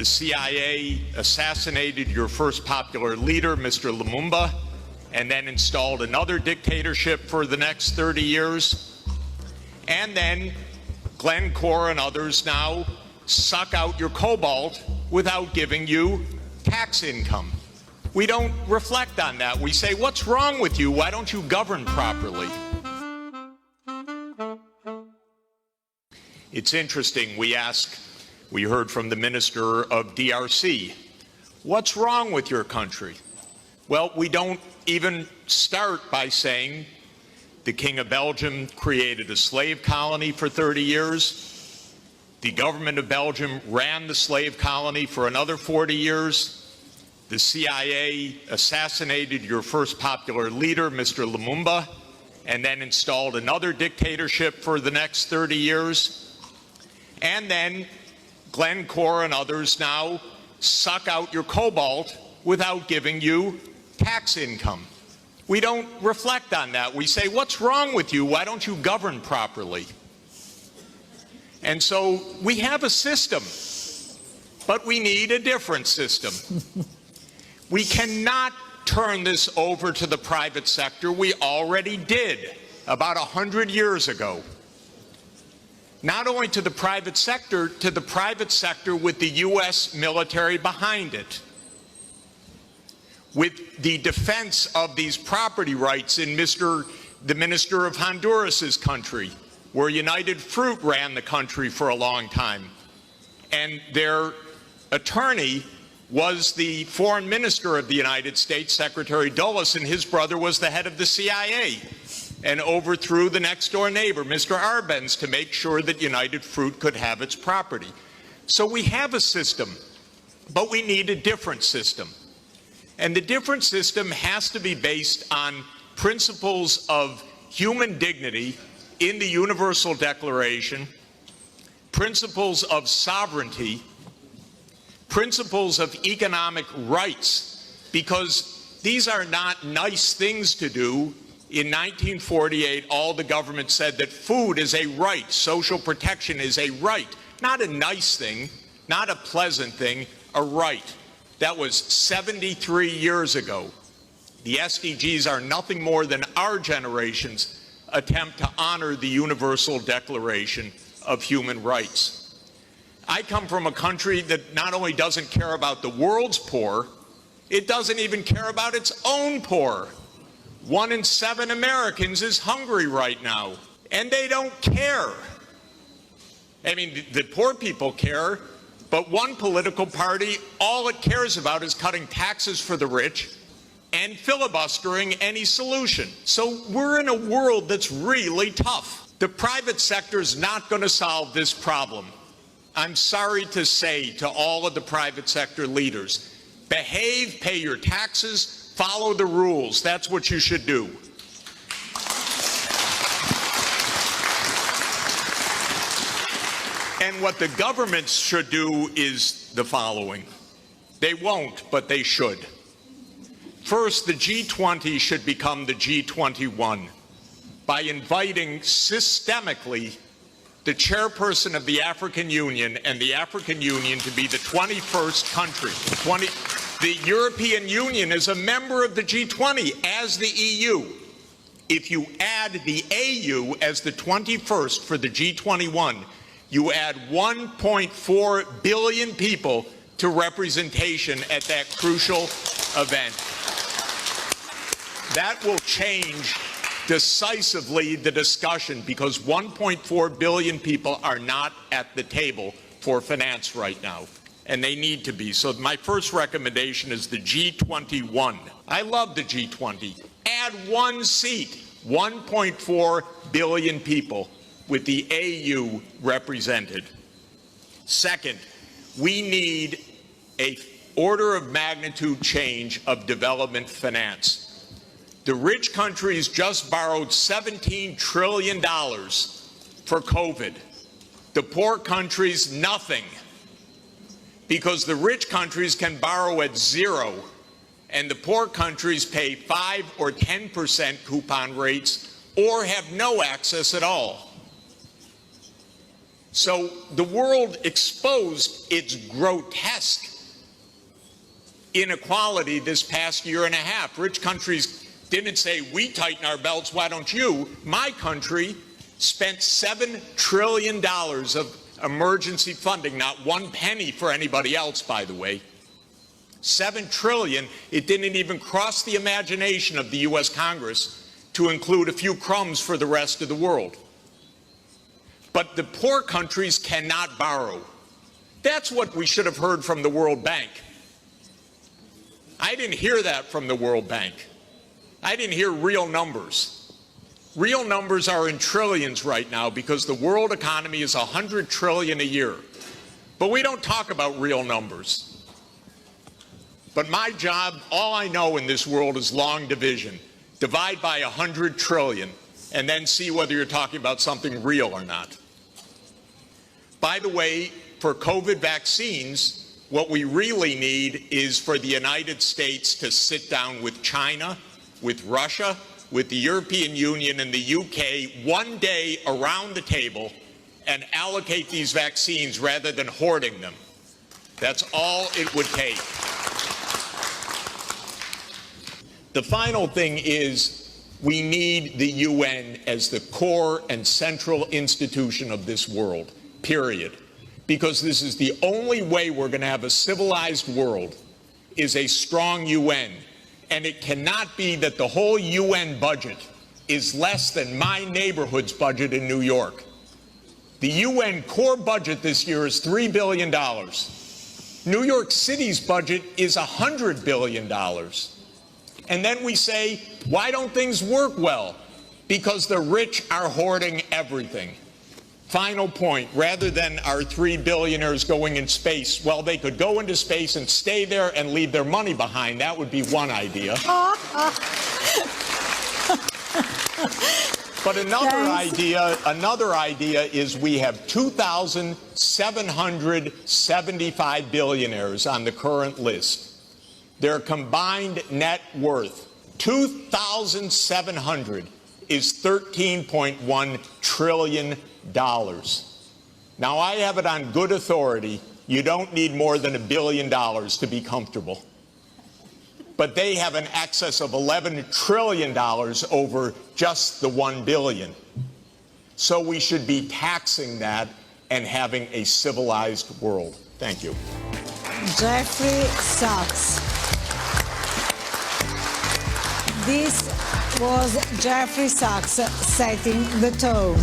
The CIA assassinated your first popular leader, Mr. Lumumba, and then installed another dictatorship for the next 30 years. And then Glencore and others now suck out your cobalt without giving you tax income. We don't reflect on that. We say, what's wrong with you? Why don't you govern properly? It's interesting, we heard from the minister of DRC, what's wrong with your country? Well, we don't even start by saying the King of Belgium created a slave colony for 30 years. The government of Belgium ran the slave colony for another 40 years. The CIA assassinated your first popular leader, Mr. Lumumba, and then installed another dictatorship for the next 30 years. And then Glencore and others now suck out your cobalt without giving you tax income. We don't reflect on that. We say, what's wrong with you? Why don't you govern properly? And so we have a system, but we need a different system. We cannot turn this over to the private sector. We already did about 100 years ago. Not only to the private sector with the U.S. military behind it, with the defense of these property rights in the minister of Honduras's country, where United Fruit ran the country for a long time. And their attorney was the foreign minister of the United States, Secretary Dulles, and his brother was the head of the CIA and overthrew the next door neighbor, Mr. Arbenz, to make sure that United Fruit could have its property. So we have a system, but we need a different system. And the different system has to be based on principles of human dignity in the Universal Declaration, principles of sovereignty, principles of economic rights, because these are not nice things to do. In 1948, all the government said that food is a right, social protection is a right, not a nice thing, not a pleasant thing, a right. That was 73 years ago. The SDGs are nothing more than our generation's attempt to honor the Universal Declaration of Human Rights. I come from a country that not only doesn't care about the world's poor, it doesn't even care about its own poor. 1 in 7 Americans is hungry right now, and they don't care. I mean, the poor people care, but one political party, all it cares about is cutting taxes for the rich and filibustering any solution. So we're in a world that's really tough. The private sector is not going to solve this problem. I'm sorry to say to all of the private sector leaders, behave, pay your taxes, follow the rules. That's what you should do. And what the governments should do is the following. They won't, but they should. First, the G20 should become the G21 by inviting systemically the chairperson of the African Union and the African Union to be the 21st country. The European Union is a member of the G20 as the EU. If you add the AU as the 21st for the G21, you add 1.4 billion people to representation at that crucial event. That will change decisively the discussion, because 1.4 billion people are not at the table for finance right now, and they need to be. So my first recommendation is the G21. I love the G20. Add one seat, 1.4 billion people with the AU represented. Second, we need an order of magnitude change of development finance. The rich countries just borrowed $17 trillion for COVID. The poor countries, nothing. Because the rich countries can borrow at 0, and the poor countries pay 5 or 10% coupon rates or have no access at all. So the world exposed its grotesque inequality this past year and a half. Rich countries didn't say, we tighten our belts, why don't you? My country spent $7 trillion of emergency funding, not one penny for anybody else, by the way. $7 trillion, it didn't even cross the imagination of the U.S. Congress to include a few crumbs for the rest of the world. But the poor countries cannot borrow. That's what we should have heard from the World Bank. I didn't hear that from the World Bank. I didn't hear real numbers. Real numbers are in trillions right now because the world economy is $100 trillion a year. But we don't talk about real numbers. But my job, all I know in this world is long division. Divide by 100 trillion and then see whether you're talking about something real or not. By the way, for COVID vaccines, what we really need is for the United States to sit down with China, with Russia, with the European Union and the UK one day around the table and allocate these vaccines rather than hoarding them. That's all it would take. The final thing is we need the UN as the core and central institution of this world, period. Because this is the only way we're going to have a civilized world is a strong UN. And it cannot be that the whole UN budget is less than my neighborhood's budget in New York. The UN core budget this year is $3 billion. New York City's budget is $100 billion. And then we say, why don't things work well? Because the rich are hoarding everything. Final point, rather than our 3 billionaires going in space, well, they could go into space and stay there and leave their money behind. That would be one idea. But another idea is we have 2,775 billionaires on the current list. Their combined net worth, 2,700, is $13.1 trillion. Now, I have it on good authority, you don't need more than $1 billion to be comfortable. But they have an excess of $11 trillion over just the $1 billion. So we should be taxing that and having a civilized world. Thank you. Jeffery Sachs. This was Jeffery Sachs setting the tone.